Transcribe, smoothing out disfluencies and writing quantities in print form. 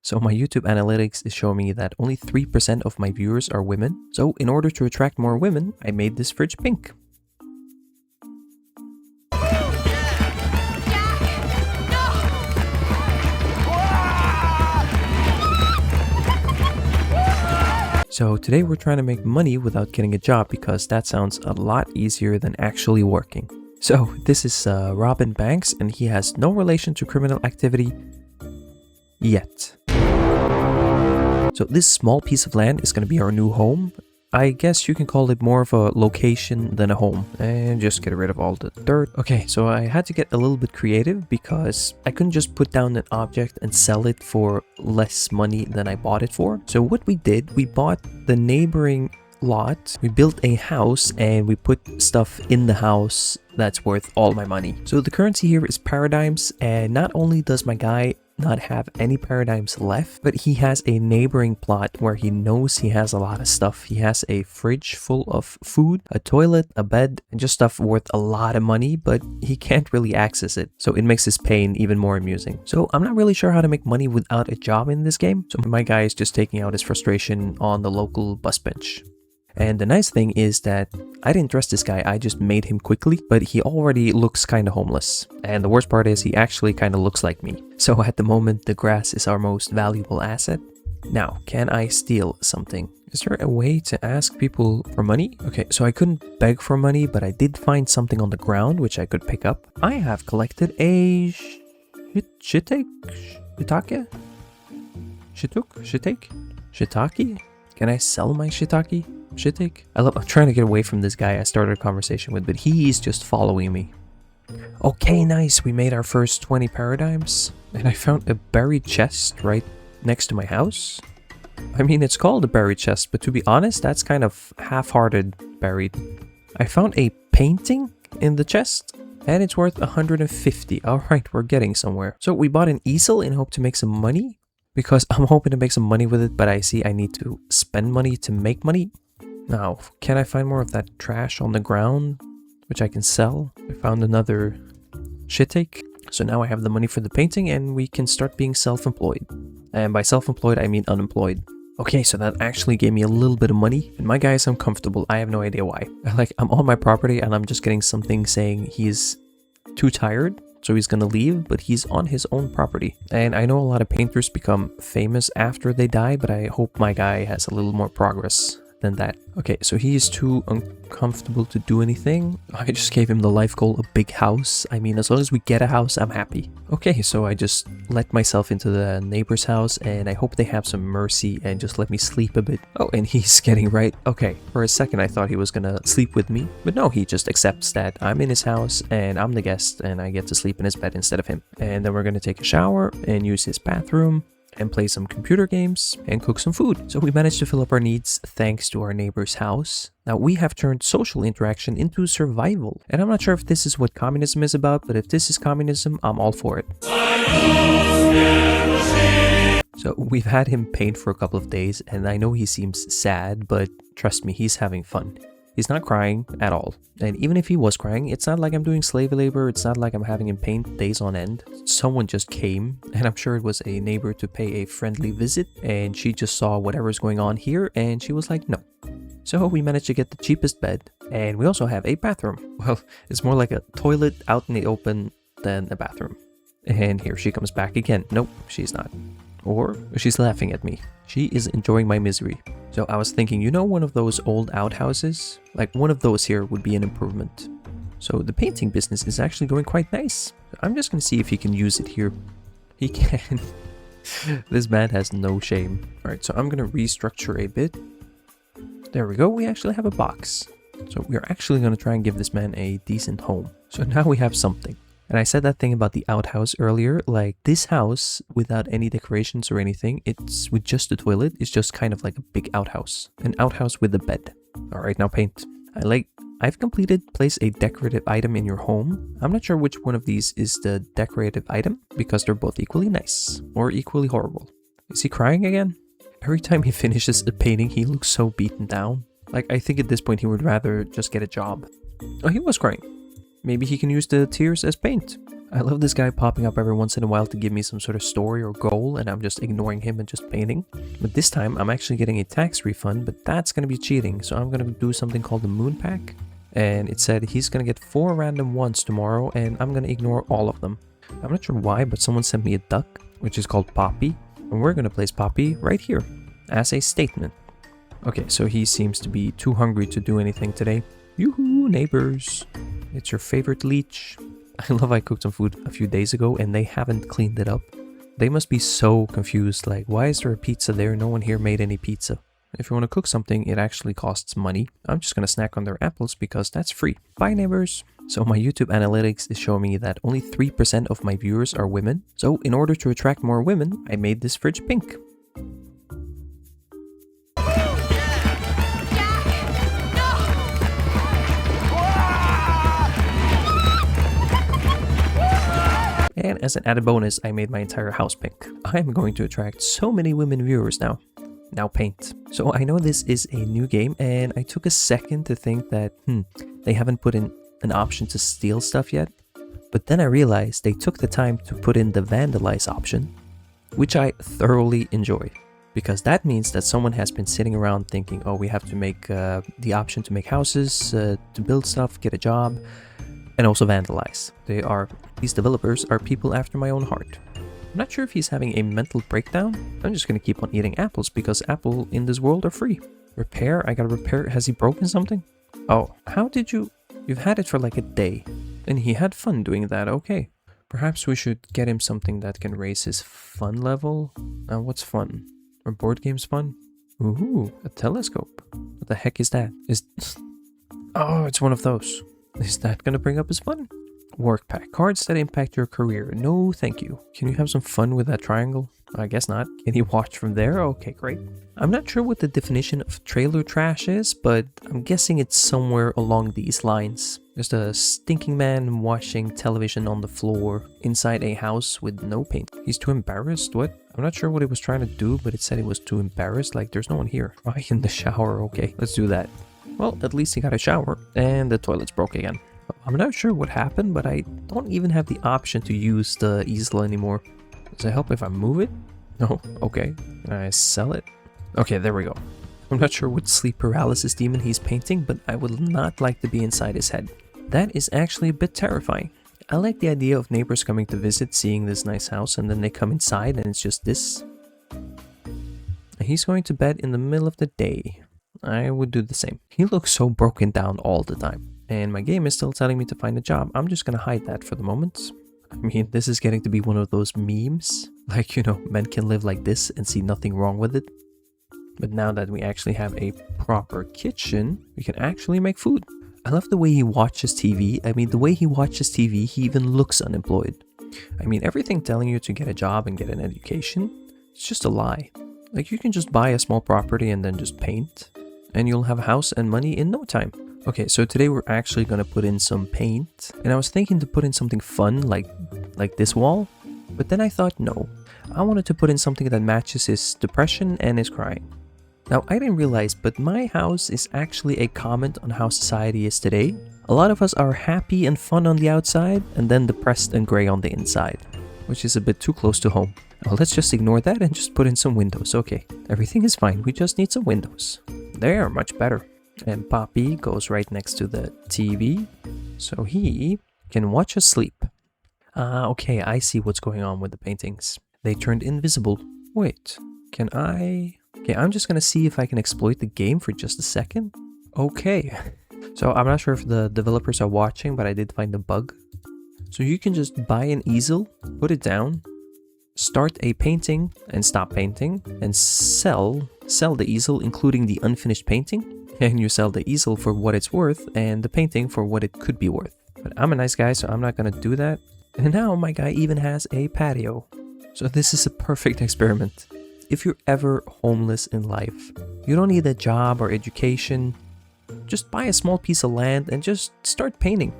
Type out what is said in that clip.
So my YouTube analytics is showing me that only 3% of my viewers are women. So in order to attract more women, I made this fridge pink. So today we're trying to make money without getting a job because that sounds a lot easier than actually working. So this is Robin Banks, and he has no relation to criminal activity yet. So this small piece of land is going to be our new home. I guess you can call it more of a location than a home, and just get rid of all the dirt. Okay, so I had to get a little bit creative because I couldn't just put down an object and sell it for less money than I bought it for. So what we did, we bought the neighboring lot, we built a house, and we put stuff in the house that's worth all my money. So the currency here is Paralives, and not only does my guy not have any Paralives left, but he has a neighboring plot where he knows he has a lot of stuff. He has a fridge full of food, a toilet, a bed, and just stuff worth a lot of money, but he can't really access it. So it makes his pain even more amusing. So I'm not really sure how to make money without a job in this game. So my guy is just taking out his frustration on the local bus bench. And the nice thing is that I didn't trust this guy, I just made him quickly, but he already looks kind of homeless. And the worst part is he actually kind of looks like me. So at the moment, the grass is our most valuable asset. Now, can I steal something? Is there a way to ask people for money? Okay, so I couldn't beg for money, but I did find something on the ground which I could pick up. I have collected a shiitake? Shiitake? Can I sell my shiitake? I'm trying to get away from this guy I started a conversation with, but he's just following me. Okay, nice. We made our first 20 paradigms, and I found a buried chest right next to my house. I mean, it's called a buried chest, but to be honest, that's kind of half-hearted buried. I found a painting in the chest, and it's worth 150. Alright, we're getting somewhere. So we bought an easel in hope to make some money, because I'm hoping to make some money with it, but I see I need to spend money to make money. Now, can I find more of that trash on the ground, which I can sell? I found another shiitake. So now I have the money for the painting, and we can start being self-employed. And by self-employed, I mean unemployed. Okay, so that actually gave me a little bit of money, and my guy is uncomfortable. I have no idea why. I'm on my property, and I'm just getting something saying he's too tired, so he's gonna leave, but he's on his own property. And I know a lot of painters become famous after they die, but I hope my guy has a little more progress than that. Okay, so he is too uncomfortable to do anything. I just gave him the life goal, a big house. I mean, as long as we get a house, I'm happy. Okay, so I just let myself into the neighbor's house, and I hope they have some mercy and just let me sleep a bit. Oh, and he's getting right. Okay, for a second I thought he was gonna sleep with me, but no, he just accepts that I'm in his house and I'm the guest and I get to sleep in his bed instead of him. And then we're gonna take a shower and use his bathroom and play some computer games and cook some food. So we managed to fill up our needs thanks to our neighbor's house. Now we have turned social interaction into survival. And I'm not sure if this is what communism is about, but if this is communism, I'm all for it. So we've had him paint for a couple of days, and I know he seems sad, but trust me, he's having fun. He's not crying at all. And even if he was crying, it's not like I'm doing slave labor. It's not like I'm having him paint days on end. Someone just came, and I'm sure it was a neighbor to pay a friendly visit, and she just saw whatever's going on here, and she was like, no. So we managed to get the cheapest bed, and we also have a bathroom. Well, it's more like a toilet out in the open than a bathroom. And here she comes back again. Nope, she's not. Or she's laughing at me. She is enjoying my misery. So I was thinking, you know, one of those old outhouses? Like one of those here would be an improvement. So the painting business is actually going quite nice. I'm just gonna see if he can use it here. He can. This man has no shame. Alright, so I'm gonna restructure a bit. There we go, we actually have a box. So we're actually gonna try and give this man a decent home. So now we have something. And I said that thing about the outhouse earlier, like this house without any decorations or anything, it's with just the toilet, it's just kind of like a big outhouse. An outhouse with a bed. Alright, now paint. I've completed place a decorative item in your home. I'm not sure which one of these is the decorative item because they're both equally nice or equally horrible. Is he crying again? Every time he finishes a painting, he looks so beaten down. Like, I think at this point he would rather just get a job. Oh, he was crying. Maybe he can use the tears as paint. I love this guy popping up every once in a while to give me some sort of story or goal, and I'm just ignoring him and just painting. But this time, I'm actually getting a tax refund, but that's gonna be cheating. So I'm gonna do something called the Moon Pack. And it said he's gonna get 4 random ones tomorrow, and I'm gonna ignore all of them. I'm not sure why, but someone sent me a duck, which is called Poppy. And we're gonna place Poppy right here, as a statement. Okay, so he seems to be too hungry to do anything today. Yoo-hoo, neighbors. It's your favorite leech. I love I cooked some food a few days ago and they haven't cleaned it up. They must be so confused, like, why is there a pizza there? No one here made any pizza. If you want to cook something, it actually costs money. I'm just gonna snack on their apples because that's free. Bye, neighbors. So my YouTube analytics is showing me that only 3% of my viewers are women. So in order to attract more women, I made this fridge pink. And as an added bonus, I made my entire house pink. I'm going to attract so many women viewers now. Now paint. So I know this is a new game and I took a second to think that, they haven't put in an option to steal stuff yet. But then I realized they took the time to put in the vandalize option, which I thoroughly enjoy. Because that means that someone has been sitting around thinking, oh, we have to make the option to make houses, to build stuff, get a job, and also vandalize. These developers are people after my own heart. I'm not sure if he's having a mental breakdown. I'm just gonna keep on eating apples because apples in this world are free. Repair? I gotta repair. Has he broken something? Oh, how did you... You've had it for like a day. And he had fun doing that, okay. Perhaps we should get him something that can raise his fun level. What's fun? Are board games fun? Ooh, a telescope. What the heck is that? Oh, it's one of those. Is that gonna bring up his fun? Work pack. Cards that impact your career. No, thank you. Can you have some fun with that triangle? I guess not. Can you watch from there? Okay, great. I'm not sure what the definition of trailer trash is, but I'm guessing it's somewhere along these lines. Just a stinking man watching television on the floor inside a house with no paint. He's too embarrassed? What? I'm not sure what he was trying to do, but it said he was too embarrassed. Like, there's no one here. Cry in the shower. Okay, let's do that. Well, at least he got a shower, and the toilet's broke again. I'm not sure what happened, but I don't even have the option to use the easel anymore. Does it help if I move it? No? Okay. Can I sell it? Okay, there we go. I'm not sure what sleep paralysis demon he's painting, but I would not like to be inside his head. That is actually a bit terrifying. I like the idea of neighbors coming to visit, seeing this nice house, and then they come inside and it's just this. And he's going to bed in the middle of the day. I would do the same. He looks so broken down all the time. And my game is still telling me to find a job. I'm just gonna hide that for the moment. I mean, this is getting to be one of those memes. Like, you know, men can live like this and see nothing wrong with it. But now that we actually have a proper kitchen, we can actually make food. I love the way he watches TV. I mean, the way he watches TV, he even looks unemployed. I mean, everything telling you to get a job and get an education, it's just a lie. Like, you can just buy a small property and then just paint, and you'll have a house and money in no time. Okay, so today we're actually gonna put in some paint, and I was thinking to put in something fun like this wall, but then I thought no. I wanted to put in something that matches his depression and his crying. Now, I didn't realize, but my house is actually a comment on how society is today. A lot of us are happy and fun on the outside, and then depressed and gray on the inside, which is a bit too close to home. Well, let's just ignore that and just put in some windows. Okay, everything is fine, we just need some windows. There, much better. And Poppy goes right next to the TV, so he can watch us sleep. Okay, I see what's going on with the paintings. They turned invisible. Wait, can I... Okay, I'm just gonna see if I can exploit the game for just a second. Okay, so I'm not sure if the developers are watching, but I did find a bug. So you can just buy an easel, put it down, start a painting and stop painting, and sell the easel including the unfinished painting. And you sell the easel for what it's worth and the painting for what it could be worth. But I'm a nice guy, so I'm not gonna do that. And now my guy even has a patio. So this is a perfect experiment. If you're ever homeless in life, you don't need a job or education. Just buy a small piece of land and just start painting.